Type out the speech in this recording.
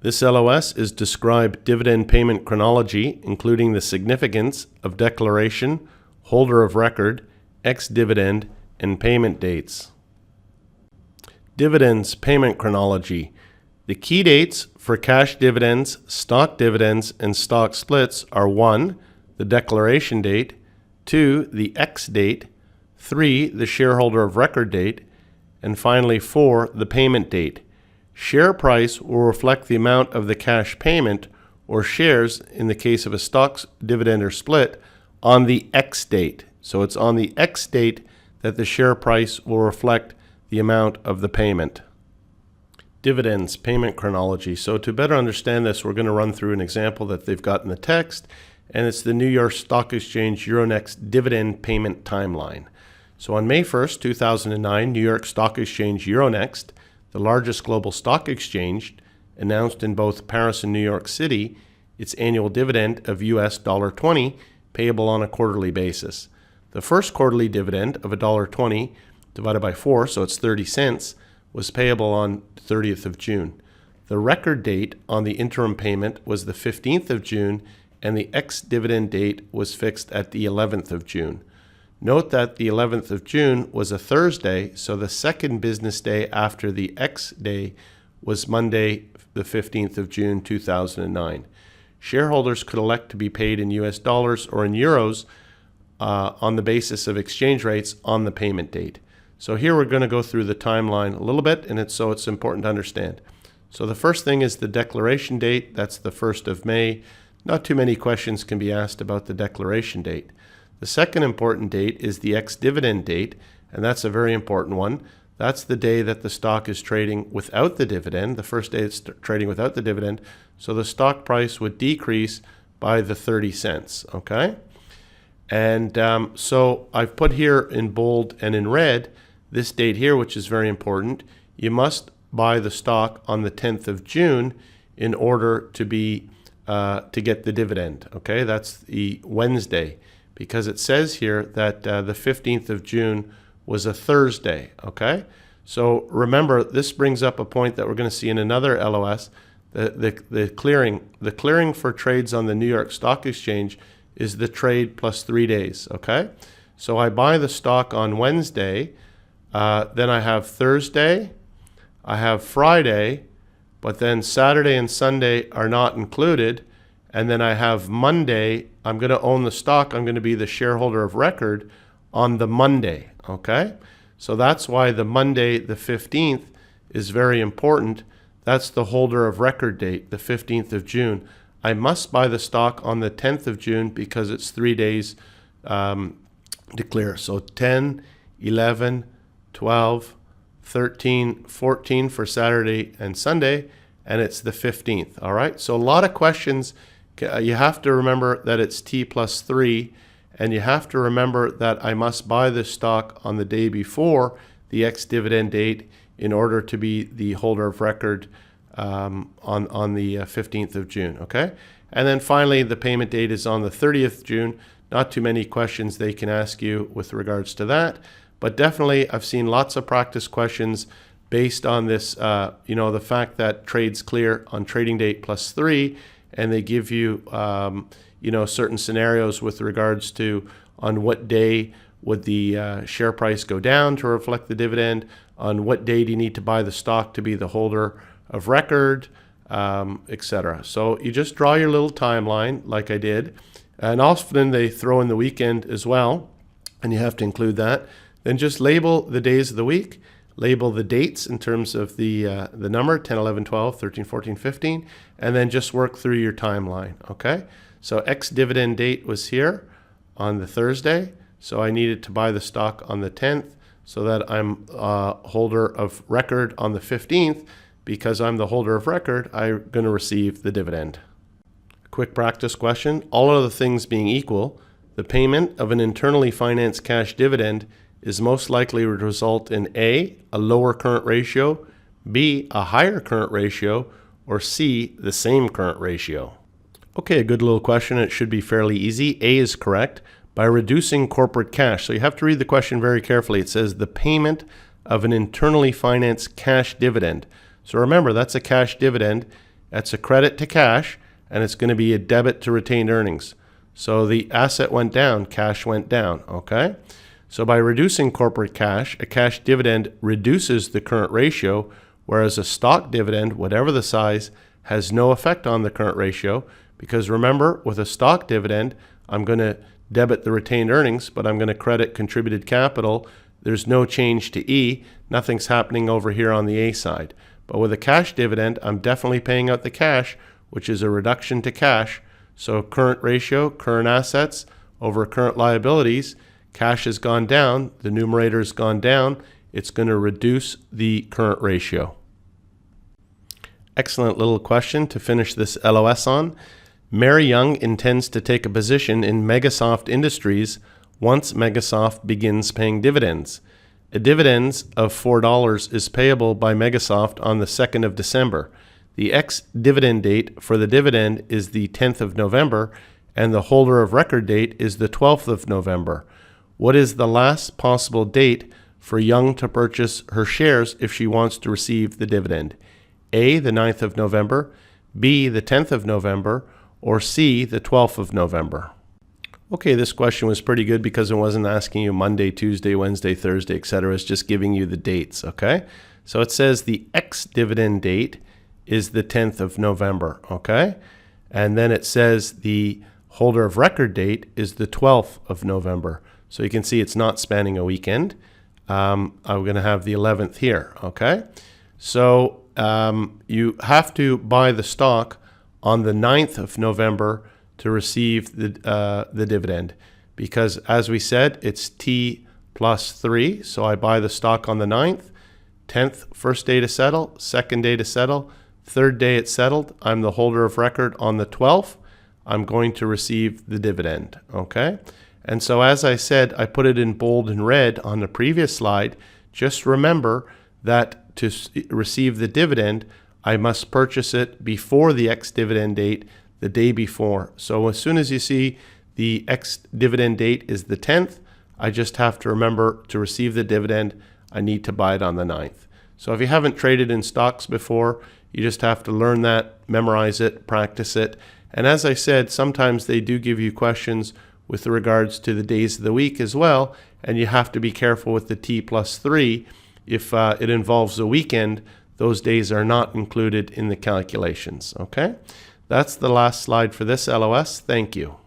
This LOS is described dividend payment chronology, including the significance of declaration, holder of record, ex-dividend, and payment dates. Dividends payment chronology. The key dates for cash dividends, stock dividends, and stock splits are 1. The declaration date, 2. The ex-date, 3. The shareholder of record date, and finally 4. The payment date. Share price will reflect the amount of the cash payment or shares in the case of a stock dividend or split on the ex-date. So it's on the ex-date that the share price will reflect the amount of the payment. Dividends payment chronology. So to better understand this, we're going to run through an example that they've got in the text, and it's the New York Stock Exchange Euronext dividend payment timeline. So on May 1st, 2009, New York Stock Exchange Euronext, the largest global stock exchange, announced in both Paris and New York City its annual dividend of US $1.20 payable on a quarterly basis. The first quarterly dividend of $1.20 divided by 4, so it's 30 cents, was payable on 30th of June. The record date on the interim payment was the 15th of June, and the ex-dividend date was fixed at the 11th of June. Note that the 11th of June was a Thursday, so the second business day after the ex-day was Monday, the 15th of June, 2009. Shareholders could elect to be paid in US dollars or in euros on the basis of exchange rates on the payment date. So here we're going to go through the timeline a little bit, and it's important to understand. So the first thing is the declaration date. That's the 1st of May. Not too many questions can be asked about the declaration date. The second important date is the ex-dividend date, and that's a very important one. That's the day that the stock is trading without the dividend, the first day it's trading without the dividend, so the stock price would decrease by the 30 cents, okay? And so I've put here in bold and in red this date here, which is very important. You must buy the stock on the 10th of June in order to get the dividend, okay? That's the Wednesday, because it says here that the 15th of June was a Thursday, okay? So remember, this brings up a point that we're going to see in another LOS. The clearing for trades on the New York Stock Exchange is the trade plus 3 days, okay? So I buy the stock on Wednesday, then I have Thursday, I have Friday, but then Saturday and Sunday are not included, and then I have Monday. I'm going to own the stock. I'm going to be the shareholder of record on the Monday, okay? So that's why the Monday, the 15th, is very important. That's the holder of record date, the 15th of June. I must buy the stock on the 10th of June because it's 3 days to clear. So 10, 11, 12, 13, 14 for Saturday and Sunday, and it's the 15th, all right? So a lot of questions. You have to remember that it's T plus 3, and you have to remember that I must buy this stock on the day before the ex-dividend date in order to be the holder of record on the 15th of June, okay? And then finally, the payment date is on the 30th of June. Not too many questions they can ask you with regards to that, but definitely I've seen lots of practice questions based on this, the fact that trades clear on trading date plus 3, and they give you, certain scenarios with regards to on what day would the share price go down to reflect the dividend, on what day do you need to buy the stock to be the holder of record, etc. So you just draw your little timeline like I did, and often they throw in the weekend as well, and you have to include that. Then just label the days of the week, label the dates in terms of the number, 10, 11, 12, 13, 14, 15, and then just work through your timeline, okay? So ex-dividend date was here on the Thursday, so I needed to buy the stock on the 10th so that I'm holder of record on the 15th. Because I'm the holder of record, I'm going to receive the dividend. Quick practice question. All other things being equal, the payment of an internally financed cash dividend is most likely to result in A, a lower current ratio, B, a higher current ratio, or C, the same current ratio. Okay, a good little question. It should be fairly easy. A is correct. By reducing corporate cash. So you have to read the question very carefully. It says the payment of an internally financed cash dividend. So remember, that's a cash dividend, That's a credit to cash, and it's going to be a debit to retained earnings. So the asset went down, cash went down, okay? So by reducing corporate cash, a cash dividend reduces the current ratio, whereas a stock dividend, whatever the size, has no effect on the current ratio, because remember, with a stock dividend, I'm going to debit the retained earnings, but I'm going to credit contributed capital. There's no change to E. Nothing's happening over here on the A side. But with a cash dividend, I'm definitely paying out the cash, which is a reduction to cash. So current ratio, current assets over current liabilities, cash has gone down, the numerator has gone down, it's going to reduce the current ratio. Excellent little question to finish this LOS on. Mary Young intends to take a position in Megasoft Industries once Megasoft begins paying dividends. A dividend of $4 is payable by Megasoft on the 2nd of December. The ex-dividend date for the dividend is the 10th of November, and the holder of record date is the 12th of November. What is the last possible date for Young to purchase her shares if she wants to receive the dividend? A, the 9th of November, B, the 10th of November, or C, the 12th of November? Okay, this question was pretty good because it wasn't asking you Monday, Tuesday, Wednesday, Thursday, etc. It's just giving you the dates, okay? So it says the ex-dividend date is the 10th of November, okay? And then it says the holder of record date is the 12th of November. So you can see it's not spanning a weekend. I'm going to have the 11th here, okay? So you have to buy the stock on the 9th of November to receive the dividend, because as we said, it's T plus 3. So I buy the stock on the 9th, 10th, first day to settle, second day to settle, third day it's settled. I'm the holder of record on the 12th. I'm going to receive the dividend, okay? And so as I said, I put it in bold and red on the previous slide. Just remember that to receive the dividend, I must purchase it before the ex-dividend date, the day before. So as soon as you see the ex-dividend date is the 10th, I just have to remember to receive the dividend, I need to buy it on the 9th. So if you haven't traded in stocks before, you just have to learn that, memorize it, practice it. And as I said, sometimes they do give you questions with regards to the days of the week as well, and you have to be careful with the T plus 3. If it involves a weekend, those days are not included in the calculations, okay? That's the last slide for this LOS. Thank you.